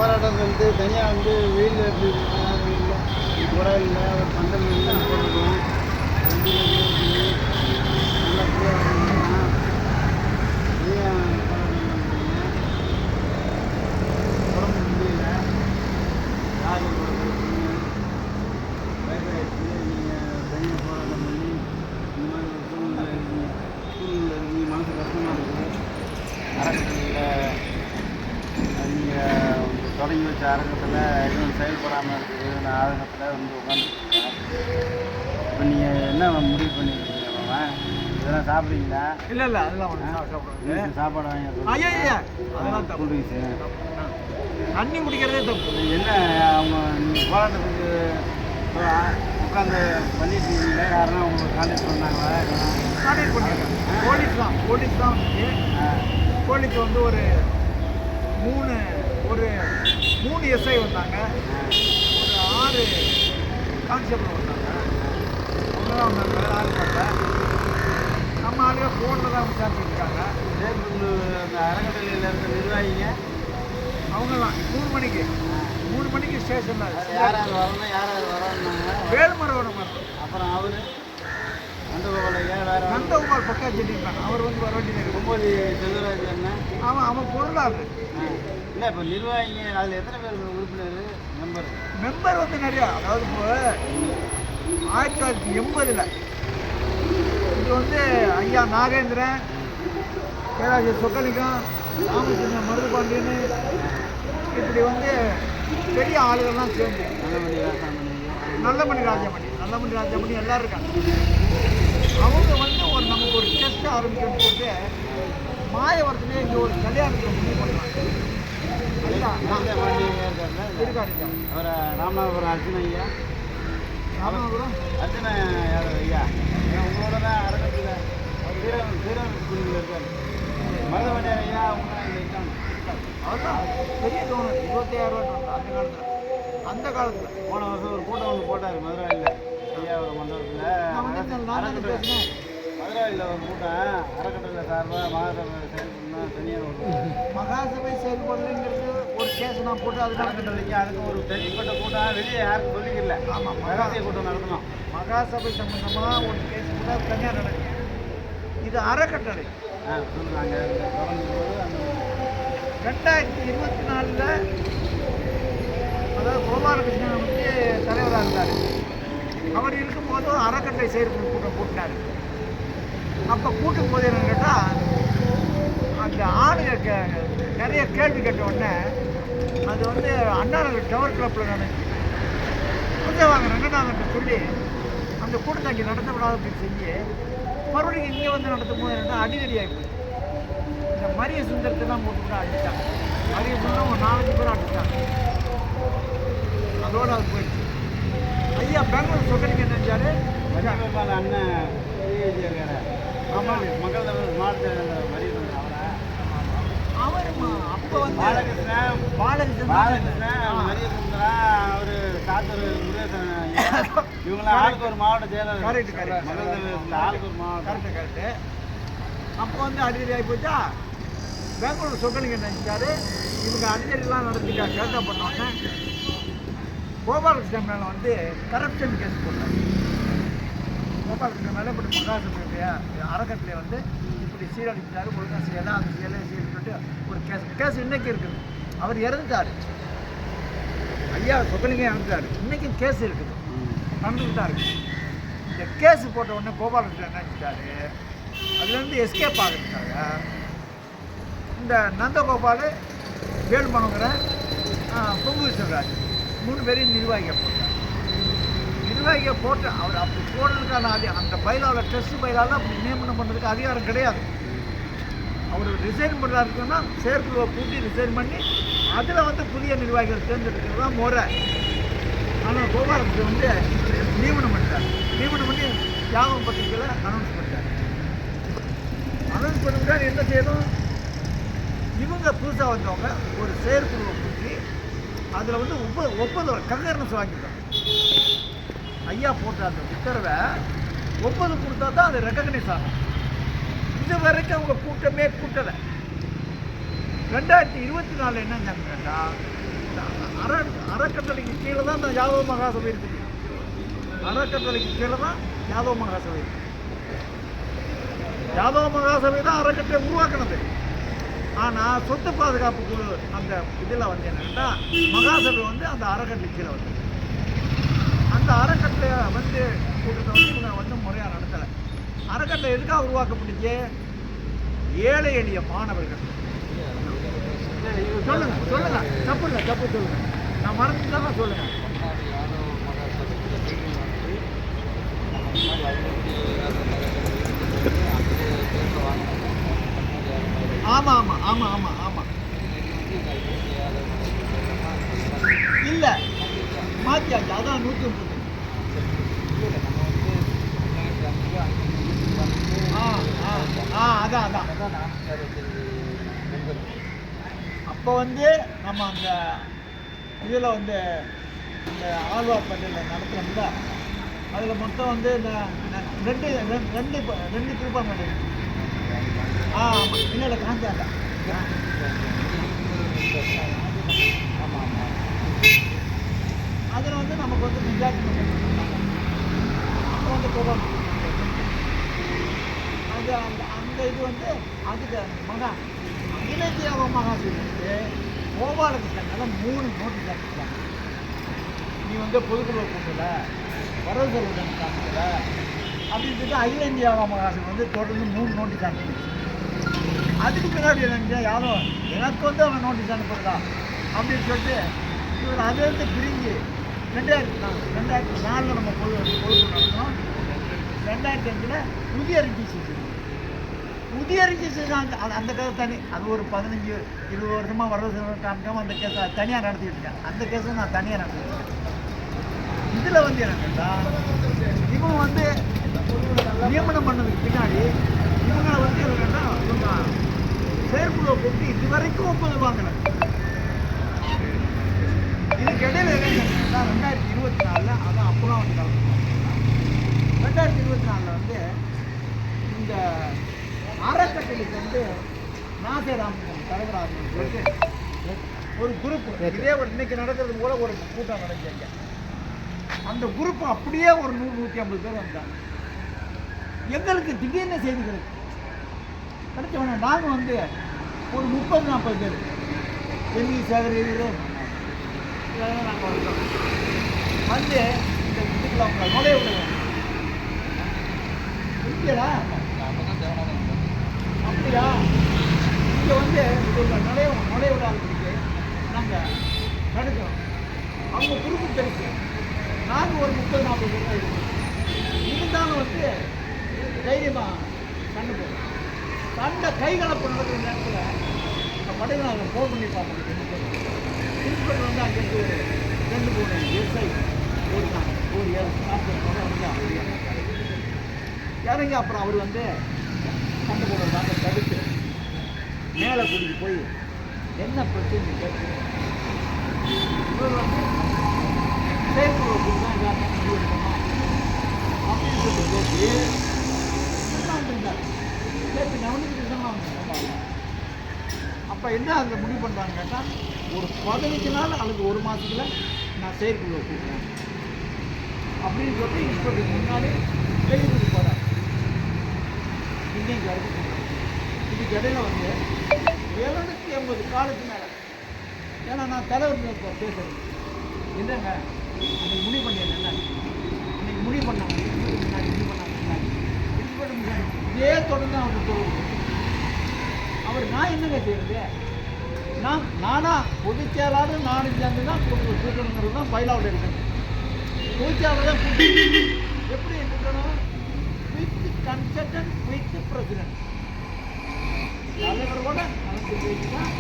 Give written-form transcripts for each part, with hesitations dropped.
போராட்டம் வந்து தனியாக வந்து வெயில் எப்படி கூட இல்லை ஒரு பந்தல் போட்டுருக்கோம். உடம்பு முடியல, யாரு வயசாகிடுச்சு. நீங்கள் தனியாக போராட்டம் பண்ணி இந்த மாதிரி ஒரு சூழ்நிலை இருக்கீங்க, மனசு கஷ்டமாக இருக்குது. அறக்கட்டளையில் நீங்கள் தொடங்கி வச்ச அரங்கத்தில் எதுவும் செயல்படாமல் இருக்குது. நான் அரங்கத்தில் வந்து உட்காந்துருக்கேன். இப்போ நீங்கள் என்ன முடிவு பண்ணியிருக்கீங்க மாமா? இதெல்லாம் சாப்பிட்றீங்களா? இல்லை அதெல்லாம் சாப்பிடுவாங்க. சாப்பாடு வாங்கி ஐயா அதெல்லாம் தப்பு. தண்ணி குடிக்கிறதே தப்பு. என்ன அவங்க நீங்கள் போராட்டத்துக்கு உட்காந்து பண்ணிட்டு இருக்கீங்களா? யாருன்னா உங்களுக்கு கான்டாக்ட் பண்ணாங்களா? கான்டாக்ட் பண்ணியிருக்காங்க. போலீஸ் தான் போலீஸ் வந்து ஒரு மூணு எஸ்ஐ வந்தாங்க, ஒரு 6 கான்ஸ்டபிள் வந்தாங்க. அவங்க தான் வந்தாங்க. வேறு ஆள் பார்த்தா நம்ம ஆளுங்க ஃபோனில் தான் விசாரிச்சுருக்காங்க. அந்த அறக்கட்டளையில் இருக்க நிர்வாகிங்க அவங்கெல்லாம் 3 மணிக்கு ஸ்டேஷனில் யார் வரணும், யார் வரணுன்னாங்க. வேலுமரவன் அப்புறம் அவர் நந்தகோபாலையா வேறு நந்தகோபால் பக்கா சொல்லியிருக்காங்க. அவர் வந்து வர வேண்டியது கும்பலி செல்வராஜ் என்ன அவன் பொருளாளர் இல்லை. இப்போ நிர்வாகிங்க அதில் எத்தனை பேர் உறுப்பினர் மெம்பர் வந்து நிறையா. அதாவது இப்போ 1980 இது வந்து ஐயா நாகேந்திரன், பேராசிரியர் சொக்கலிங்கம், ராமச்சந்திரன் மருதுபாண்டியன், இப்படி வந்து பெரிய ஆளுகள்லாம் சேர்ந்து நல்லமணி ராஜமணி எல்லோரும் இருக்காங்க. அவங்க வந்து நமக்கு ஒரு டெஸ்ட் ஆரம்பிக்கணும்னு சொல்லிட்டு மாயவரத்துலேயே இங்கே ஒரு கல்யாணத்தில் முடிவு பண்ணுறாங்க. அவரை ராமநாதபுரம் அர்ச்சனை ஐயா, ராமநாதபுரம் அர்ச்சனை ஐயா உங்களோட தான் அறக்கட்டளையில் சீரகுடியில் இருக்கார். மருதமணியார் ஐயா அவங்க இங்கே இருக்காங்க. அதுதான் பெரிய தோணும். 26,000 அந்த காலத்தில் போன வருஷம் ஒரு கூட்டம் ஒன்று போட்டார் மதுராவில் ஐயாவோட மண்டபத்தில். மதுராவில் ஒரு கூட்டம் அறக்கட்டளையில் சார்பாக மகாசபை செயல்படணும் தனியாக மகாசபை செயல்படுறதுங்கிறது ஒரு கேஸ் நான் போட்டு அது அறக்கட்டளைக்கு அதுக்கு ஒரு தனிப்பட்ட கூட்டம் வெளியே யாருக்கும் சொல்லிக்கல. ஆமாம், ரகசிய கூட்டம் நடத்தணும். மகாசபை சம்பந்தமாக ஒரு கேஸ் கூட தனியாக நடக்கும். இது அறக்கட்டளை. சொல்லுறாங்க தொடங்கும்போது அந்த 2024 அதாவது கோபாலகிருஷ்ணன் வந்து தலைவராக இருந்தார். அவர் இருக்கும்போது அறக்கட்டளை செயற்குழு கூட்டம் கூட்டினார். அப்போ கூட்டும் போது என்னன்னு கேட்டால் அந்த ஆளுங்க நிறைய கேள்வி கேட்ட உடனே அது வந்து அண்ணாநகர் டவர் கிளப்பில் நடந்துச்சு. புதுசாக வாங்க ரங்கநாதன் சொல்லி அந்த கூட்டத்தை அங்கே நடத்தப்படாத அப்படின்னு செஞ்சு மறுபடியும் இங்கே வந்து நடத்தும் போது என்னென்னா அடிக்கடி ஆகிப்போச்சு. இந்த மரிய சுந்தரத்தெல்லாம் போட்டு அடிச்சிட்டாங்க. மரிய சுந்தரம் ஒரு 4-5 பேர் அடிச்சிட்டாங்க. அதோடு அது போயிடுச்சு. ஐயா பெங்களூர் சொக்கலிங்க நினைச்சாரு அண்ணன் ஆமாம் மக்கள் தலைவர் மாவட்ட மரிய சுந்தரம் அவர் அப்போ வந்து பாலகிருஷ்ணன் மரிய சுந்தரம் அவர் காத்தூர் முருகேசன் இவங்களாம் ஆளுக்கு ஒரு மாவட்ட செயலர். கரெக்டு மக்கள் தலைவர் ஆளுக்கு ஒரு மாவட்டம் கரெக்டு. அப்போ வந்து அடிக்கடி ஆகி போச்சா. பெங்களூர் சொக்கலிங்க நினைச்சாரு இவங்க அடிக்கடிலாம் நடத்திக்கா கேட்டா பண்ணோன்னே கோபாலகிருஷ்ணன் மேலே வந்து கரப்ஷன் கேஸ் போட்டாங்க. கோபாலகிருஷ்ணன் மேலே இப்படி மகாசபையுடைய அறக்கட்டளை வந்து இப்படி சீரழிச்சாரு, ஒழுங்காக செய்யலாம், அது சொல்லிட்டு ஒரு கேஸ் இன்னைக்கு இருக்குது. அவர் இறந்துட்டார். ஐயா சொக்கலிங்க இறந்துட்டார். இன்றைக்கும் கேஸ் இருக்குது, நடந்துக்கிட்டு தான் இருக்குது. இந்த கேஸ் போட்ட உடனே கோபாலகிருஷ்ணன் நினைச்சிட்டாரு அதுலேருந்து எஸ்கேப் ஆகிறதுக்காக இந்த நந்தகோபால், வேலுமனோகரன், பொங்கு செல்வராஜ் 3 பேரையும் நிர்வாகியை போட்டு அவர் அப்படி போடுறதுக்கான அந்த பைலாவில் டெஸ்ட் பைலாவில் அப்படி நியமனம் பண்ணுறதுக்கு அதிகாரம் கிடையாது. அவர் ரிசைன் பண்ணுறாருக்குன்னா செயற்குழுவை கூட்டி ரிசைன் பண்ணி அதில் வந்து புதிய நிர்வாகிகள் தேர்ந்தெடுக்கிறது தான் முறை. ஆனால் கோபாலகிருஷ்ணன் வந்து நியமனம் பண்ணி தியாகம் பத்திரிக்கையில் அனௌன்ஸ் பண்ணிட்டார். அனௌன்ஸ் பண்ணிவிட்டார். என்ன செய்யணும், இவங்க புதுசாக வந்தவங்க ஒரு செயற்குழுவை கூட்டி அதில் வந்து ஒப்பந்தம் கங்கர்னஸ் வாங்கிட்டாங்க. ஐயா போட்ட அந்த உத்தரவை ஒப்பந்தம் கொடுத்தா தான் அது ரெக்கக்னைஸ் ஆகும். இது வரைக்கும் அவங்க கூட்டலை. 2024 என்னன்னு கேட்டால் அந்த அற அறக்கட்டளைக்கு கீழே தான் அந்த யாதவ மகாசபை இருக்குது. அறக்கட்டளைக்கு கீழே தான் யாதவ மகாசபை இருக்குது. யாதவ மகாசபை தான் அறக்கட்டளை உருவாக்குனது. ஆனால் சொத்து பாதுகாப்பு குழு அந்த இதில் வந்து என்னென்னா மகாசபை வந்து அந்த அறக்கட்டளை கீழே வந்து அந்த அறக்கட்டளையை வந்து கூட்டத்தை வந்து இவங்க வந்து முறையாக நடத்தலை. அறக்கட்டளை எதுக்காக உருவாக்கப்பட்டுச்சு? ஏழை எளிய மாணவர்கள். சொல்லுங்க சொல்லுங்க, தப்பு இல்லை, தப்பு சொல்லுங்க, நான் மறந்துதான் சொல்லுங்க. ஆமாம் ஆமாம் ஆமாம் ஆமாம் ஆமாம் இல்லை மாற்றியாச்சு, அதான் 130. அதான் அதான் அப்போ வந்து நம்ம அந்த இதில் வந்து இந்த ஆழ்வார்பேட்டையில் நடத்துகிறோம்ல, அதில் மொத்தம் வந்து இந்த ரெண்டு ரெண்டு ரெண்டு திருப்பம் ஆமாம் இல்லை காஞ்சாங்க. ஆமாம் ஆமாம் அதில் வந்து நமக்கு வந்து மெஜாரிட்டி அப்போ வந்து கோபால் அது அந்த அந்த இது வந்து அதுக்கு மகா அகில இந்திய மகாசபைக்கு கோபாலகிருஷ்ணன் 3 நோட்டீஸ் அனுப்பிச்சாங்க. நீ வந்து பொதுக்குழு கூட்டல, வரவு செலவு காமிக்கல அப்படின்னு சொல்லிட்டு அகில இந்திய மகாசபை வந்து தொடர்ந்து 3 நோட்டீஸ் அனுப்பிச்சு. அதுக்கு பின்னாடி என்னங்க யாரும் எனக்கு வந்து அவன் நோட்டீஸ் அனுப்புறதா அப்படின்னு சொல்லிட்டு இவர் அதிலிருந்து பிரிஞ்சு 2004 நம்ம பொதுக்குழு நடத்தணும். 2005 புதிய ரிஜிஸ்ட்ரேஷன் அந்த கேஸ் தனி, அது ஒரு 15-20 வருஷமாக வரவு செலவு காமிக்காமல் அந்த கேஸை தனியாக நடத்திட்டு இருக்கேன். அந்த கேஸை நான் தனியாக நடத்திட்டு இதில் வந்து என்னன்னா இவங்க வந்து நியமனம் பண்ணதுக்கு பின்னாடி இவங்களை வந்து என்னன்னா இவங்க செயற்குழுவை கூப்பிட்டு இது வரைக்கும் ஒப்புதல் வாங்கலை. இதுக்கு இடையில என்னன்னா 2024 அதான் அப்போலாம் வந்து கலந்துருக்கோம். 2024 வந்து இந்த அறக்கட்டளைக்கு வந்து நாசேராம் தலைவராக சொல்லிட்டு ஒரு குரூப் இதே ஒரு இன்னைக்கு நடக்கிறது போல ஒரு கூட்டம் நடந்துங்க. அந்த குரூப் அப்படியே ஒரு 100-150 பேர் வந்தாங்க. எங்களுக்கு திடீர்னு செய்தி கிடைச்சவன நாங்கள் வந்து ஒரு 30-40 பேர் எண்ணி சேகரிக்கிறோம். நாங்கள் வந்தோம் வந்து இந்த இதுக்குள்ள அவங்களை நுழைய விடுவோம். இல்லையா அப்படியா? இங்கே வந்து இவங்க நுழைய விடாததுக்கு நாங்கள் தடுக்கிறோம். அவங்க குறுக்கு பெருசு, நாங்கள் ஒரு 30-40 பேர் தான் இருக்கோம். இருந்தாலும் வந்து தைரியமாக சண்டை போடுறோம். சண்டை கைகலப்பு நடக்கிற நேரத்தில் இந்த படையில் நாங்கள் ஃபோன் பண்ணி பார்ப்போம். இன்ஸ்பெக்டர் வந்து அங்கேருந்து 2-3 எஸ்ஐ ஓடினாங்க. ஒரு 7 வந்து அமைதியாக இறங்கி அப்புறம் அவர் வந்து சண்டை போடுறதாங்க தடுத்து மேலே கூட்டிகிட்டு போய் என்ன பிரச்சனை கேட்டு இவர் வந்து செயற்குழு தான் எல்லாருமே முடிவு எடுக்கணும் அப்படின்னு சொல்லி பேசி இருந்தார். பேசி கவனிச்சுட்டு தான் அப்போ என்ன அதில் முடிவு பண்ணுறாங்க கேட்டால் ஒரு 15 நாள் அல்லது 1 மாதத்தில் நான் செயற்குழுவை கூப்பிடுறேன் அப்படின்னு சொல்லி இன்ஸ்பெக்டருக்கு முன்னாடி வெளியூருக்கு போகிறார். இன்னைக்கு வரைக்கும் இதுக்கு இடையில வந்து 780 காலுக்கு மேலே. ஏன்னா நான் தலைவர் பேசுகிறேன் என்னங்க இன்னைக்கு முடிவு பண்ணியது என்ன, இன்னைக்கு முடிவு பண்ணாங்க முன்னாடி முடிவு பண்ணாங்க முன்னாடி இதே தொடர்ந்து அவர் சொல்லுவோம். அவர் நான் என்னங்க செய்யறது, நானா பொதுச் செயலாளர் நானும் சேர்ந்து தான் கூட்டணுங்கிறது தான் பைலாவில் இருக்கணும். பொதுச் செயலாளர் எப்படி இருக்கணும்? வித் கன்சல்டன்ட் வித் பிரசிடென்ட் தலைவரோட கலந்து பேசி தான்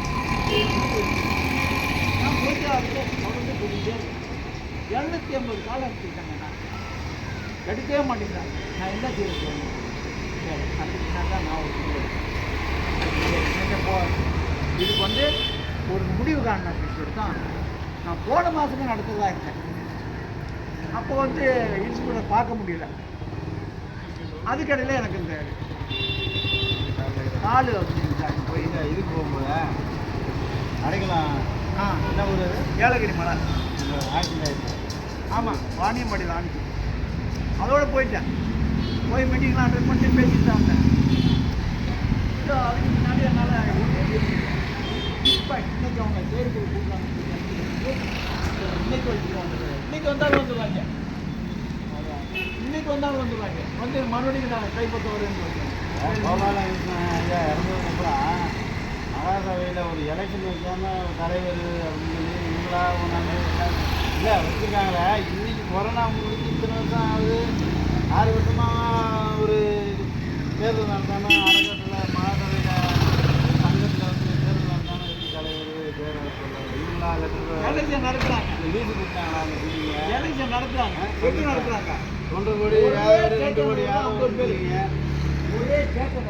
நான் பொதுச் செயலாளருக்கு தொடர்ந்து சொல்லிட்டே 780 காலம் எடுத்துக்கிட்டாங்க. நான் எடுக்கவே மாட்டேங்கிறாங்க. நான் என்ன செய்ய அதுக்கு தான் நான் இதுக்கு வந்து ஒரு முடிவு காரணம் அப்படின்னு சொல்லி தான் நான் போன மாதமே நடத்துறதா இருக்கேன். அப்போ வந்து இன்ஸ்பெக்டர் பார்க்க முடியல. அதுக்கடையில் எனக்கு இந்த காலு போய் இதுக்கு போகும்போது அடைக்கலாம் என்ன ஊர் அது? ஏலகிரி மலை. ஆக்சிடென்ட். ஆமாம், வாணியம்பாடி தான். அதோடு போயிட்டேன். போய் மீட்டிங்லாம் அட்டன் பண்ணி பேசிட்டு தான் வந்தேன். அதுக்கு முன்னாடி என்னால் இப்போ இன்னைக்கு அவங்க சேர்த்து கூப்பிட்டாங்க. இன்னைக்கு வச்சுருவாங்க. இன்னைக்கு வந்தாலும் வந்துடுவாங்க. இன்னைக்கு வந்தாலும் வந்துடுவாங்க. வந்து மறுபடியும் நான் கைப்பற்ற வரேன்னு கோபாலம் ஐயா இறந்ததுக்கப்புறம் மகாசபையில் ஒரு எலெக்ஷன் வைக்காமல் தலைவர் அப்படின்னு சொல்லி இவங்களா ஒன்றாங்க இல்லை வச்சுருக்காங்களே. இன்னைக்கு கொரோனா முடிஞ்சு இத்தனை வருஷம் ஆகுது. 6 வருஷமாக ஒரு தேர்தல் நடத்தாமல் அறக்கட்டளை மகாசபையில் சங்கத்தில் வந்து தேர்தல் நடத்தாமல் இருக்கு தலைவர் தேர்தல் இவங்களா எலெக்ஷன் நடத்துகிறாங்க. லீஸு கொடுத்தாங்களா அந்த பிள்ளைங்க எலெக்ஷன் நடத்துகிறாங்க. எப்படி நடத்துகிறாங்க? 1.5 கோடி 2 கோடி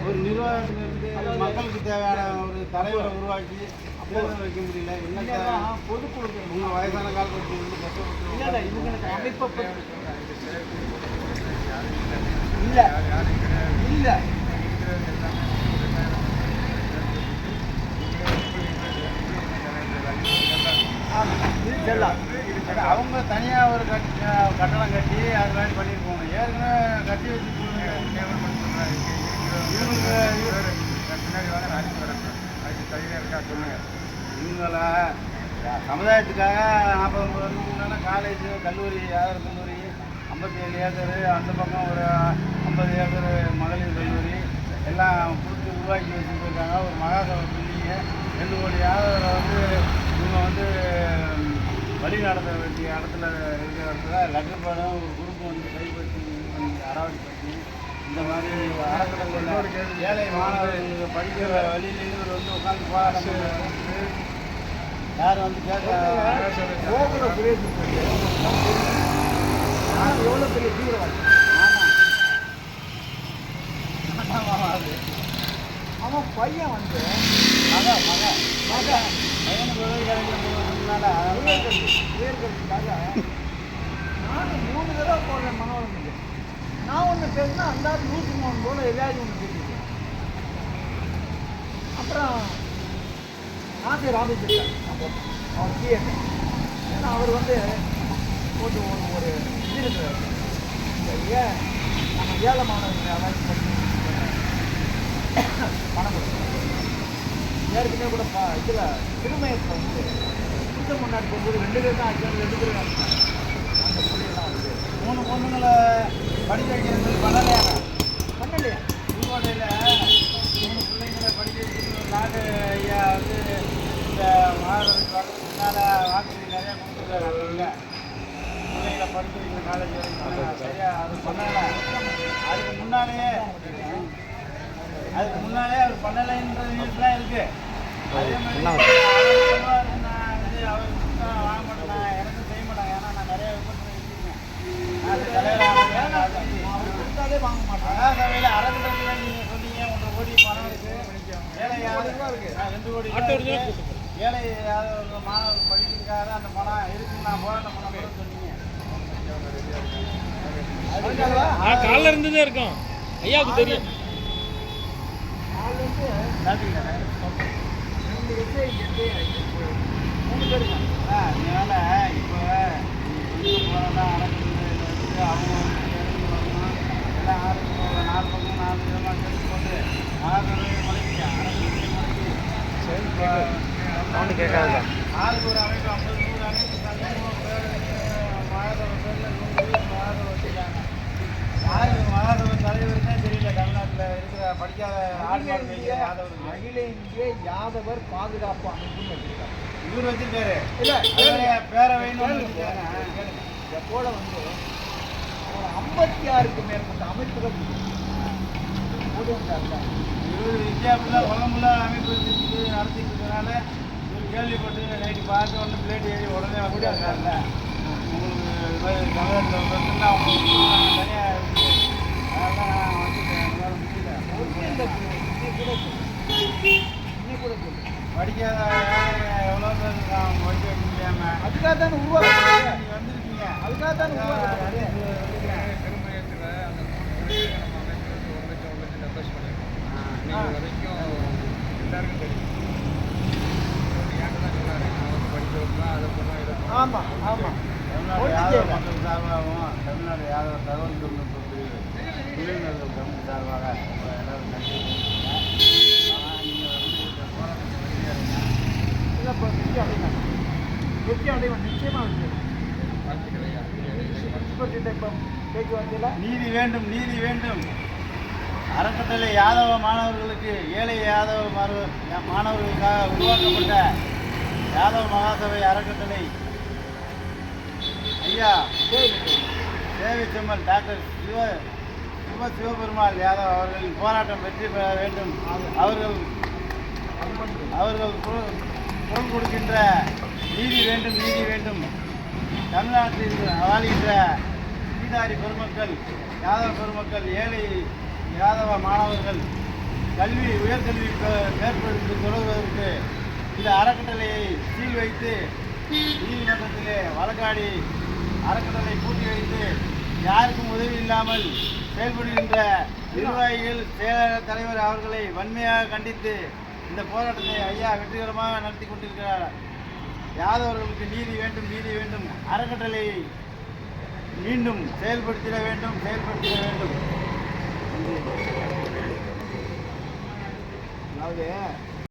ஒரு நிர்வாகத்திலிருந்து மக்களுக்கு தேவையான ஒரு தலைவரை உருவாக்கி தேர்தல் வைக்க முடியல. என்னங்க பொதுக்குழு உங்கள் வயசான காலத்தில் வந்து கஷ்டப்பட்டு இவங்களுக்கு அமைப்பை இல்லை இல்லை அவங்க தனியாக ஒரு கட்டணம் கட்டி அது மாதிரி பண்ணியிருப்பாங்க. ஏற்கனவே கட்டி வச்சு இவங்கள சமுதாயத்துக்காக 40 வருஷத்துக்கு முன்னாடி காலேஜ் கல்லூரி யாதவர் கல்லூரி 57 ஏக்கர், அந்த பக்கம் ஒரு 50 ஏக்கர் மகளிர் கல்லூரி எல்லாம் கொடுத்து உருவாக்கி வச்சுருக்காங்க. ஒரு மகாசபை பில்டிங்க 2 கோடி யாதவரை வந்து இவங்க வந்து வழி நடத்த வேண்டிய இடத்துல இருக்கிற இடத்துல லெட்டர் படம் ஒரு குரூப் வந்து கைப்பற்றி அறாவடி பண்ணி இந்த மாதிரி அறக்கட்டளையில் ஏழை மாணவர்கள் படிக்கிற வழியிலேருந்து இவர் வந்து உட்காந்து போராட்டம் யார் வந்து கேட்க எவ்வளோ பெரிய தீவிரவாதி. ஆமாம் அது அவன் பையன் வந்து பையனுக்கு உதவிக்காரங்க உயர்கல்விக்காக நானும் 3 தடவை போடுறேன் மனோரமைக்கு. நான் ஒன்று பேசினா அந்த 103 போல எதாவது ஒன்று பேசிட்டேன். அப்புறம் நாசே ராமச்சந்திரன் அவர் பிஎட். ஏன்னா அவர் வந்து போட்டு ஒரு இது இருக்கிறார். ஏன் நம்ம ஏழை மாணவர்களை அவாய்ட் பண்ணி பணம் கொடுக்குறோம். ஏற்கனவே கூட இதில் திருமயத்தில் வந்து புத்தம் முன்னாடி போகும்போது 2 பேர் தான் ஆச்சு. 2 பேர் அந்த பிள்ளைகள்லாம் வந்து 3 பொண்ணுங்களை படிக்க வைக்கிறது பண்ணலையா? புதுக்கோட்டையில் 3 பிள்ளைங்களை படிக்க வைக்கிறது நாடு ஐயா வந்து இந்த மாணவர்களுக்கு வரதுக்கு முன்னால் வாக்குறுதி நிறையா கொடுத்துருக்காங்க. பிள்ளைங்களை படிக்க வைக்கிற காலேஜ் வரைக்கும் சரியா அது பண்ணலை. அதுக்கு முன்னாலே அவர் பண்ணலைன்ற நியூஸ்லாம் இருக்குது. அதே மாதிரி அவர் சொல்லுவார், நான் வந்து அவர் வாங்க மாட்டேன், நான் எனக்கும் செய்ய மாட்டேன். ஏன்னா நான் நிறைய விமர்சனம் வச்சுருக்கேன். அது கொடுத்தாலே வாங்க மாட்டேன். மகாசபையில் அறக்கட்டளையில் நீங்கள் சொன்னீங்க 1.5 கோடி பணம் இருக்குது. ஏழை 2 கோடி ஏழை ஒரு மாணவர் படிக்கிறதுக்காக அந்த பணம் இருக்குன்னு நான் போராட்டம் பண்ண கூட சொன்னீங்க. காலைல இருந்ததே இருக்கும் ஐயாவுக்கு தெரியும். அதனால் இப்போ போகிறதா அறக்கட்டளை அவங்க எல்லாம் 4 பக்கம் 4 விதமாக சேர்த்து போட்டு மகாசபையை முளைக்கி அறக்கட்டளையை முளைக்கி கேட்காது. ஆளுக்கு ஒரு அமைப்பு 50 100 அமைப்பு மகாசபை பேரில் 100 மகாசபை வச்சுருக்காங்க. யாருக்கு மகாசபை தலைவருன்னே தெரியல. தமிழ்நாட்டில் இருக்கிற படிக்காத அகில இந்திய யாதவர் பாதுகாப்பு அமைப்புன்னு வச்சிருக்காங்க. இவர் வச்சிருக்காரு. இல்லை பேரவைன்னு இதை போல வந்து ஒரு 56க்கு மேற்பட்ட அமைப்புகள் இவர் இந்தியாவுக்குள்ள உலகமுள்ள அமைப்பு வச்சுட்டு நடத்திட்டு இருக்கிறதுனால இவர் கேள்விப்பட்டு நைட்டு பார்த்து வந்து பிளேட் ஏறி உடனே வந்துட்டாங்கல்ல. உங்களுக்கு தமிழ்நாட்டில் பிரச்சனை அவங்களுக்கு தனியாக இருக்குது. அதெல்லாம் படிக்காத எவ்வளோ பேர் இருக்கான் படிக்க வைக்க முடியாமல். அதுக்காக தானே உருவாக்க வந்துருக்கீங்க. அதுக்காக தானே உருவாக்க பெருமையத்தில் அந்த 3 பேருக்கு நம்ம அமைப்பு 1 லட்சம் டெபாசிட் பண்ணியிருக்கோம். இன்னைக்கு வரைக்கும் எல்லாருக்கும் தெரியும். ஏன்ட்டு தான் சொன்னார், நான் வந்து படிக்கிறதுக்கு ஆமாம் ஆமாம் தமிழ்நாடு ஒண்ணும் யாதவ செய்யல. மக்கள் சார்பாகவும் தமிழ்நாடு யாதவ தகவல் தொழில்நுட்ப பிரிவு விருதுநகர் கமிட்டி சார்பாக உங்களை எல்லாரும் நன்றி தெரிவிச்சுக்கிறேன். ஆனால் நீங்கள் வந்து இந்த போராட்டத்தை வெளியேறுங்க. இல்லை இப்போ வெற்றி அடைவேன் வெற்றி அடைவேன் நிச்சயமாக வெற்றி வாழ்த்துக்கள் ஐயா. பிரின்சிபல்கிட்ட இப்போ பேச்சுவார்த்தையில் நீதி வேண்டும், நீதி வேண்டும். அறக்கட்டளை யாதவ மாணவர்களுக்கு, ஏழை யாதவ மாணவர்களுக்காக உருவாக்கப்பட்ட யாதவ மகாசபை அறக்கட்டளை ஐயா சேவை செம்மல் டாக்டர் சிவபெருமாள் யாதவ் அவர்களின் போராட்டம் வெற்றி பெற வேண்டும். அவர்கள் குரல் கொடுக்கின்ற நீதி வேண்டும், நீதி வேண்டும். தமிழ்நாட்டில் வாழ்கின்ற சீதாரி பெருமக்கள், யாதவ பெருமக்கள், ஏழை யாதவ மாணவர்கள் கல்வி உயர்கல்வி மேற்படுத்தி தொடர்வதற்கு இந்த அறக்கட்டளையை சீல் வைத்து நீதிமன்றத்திலே வழக்காடி அறக்கட்டளை பூட்டி வைத்து யாருக்கும் உதவி இல்லாமல் செயல்படுகின்ற நிர்வாகிகள், செயலாளர், தலைவர் அவர்களை வன்மையாக கண்டித்து இந்த போராட்டத்தை ஐயா வெற்றிகரமாக நடத்தி கொண்டிருக்கிறார். யாதவர்களுக்கு நீதி வேண்டும், நீதி வேண்டும். அறக்கட்டளையை மீண்டும் செயல்படுத்திட வேண்டும், செயல்படுத்திட வேண்டும். அதாவது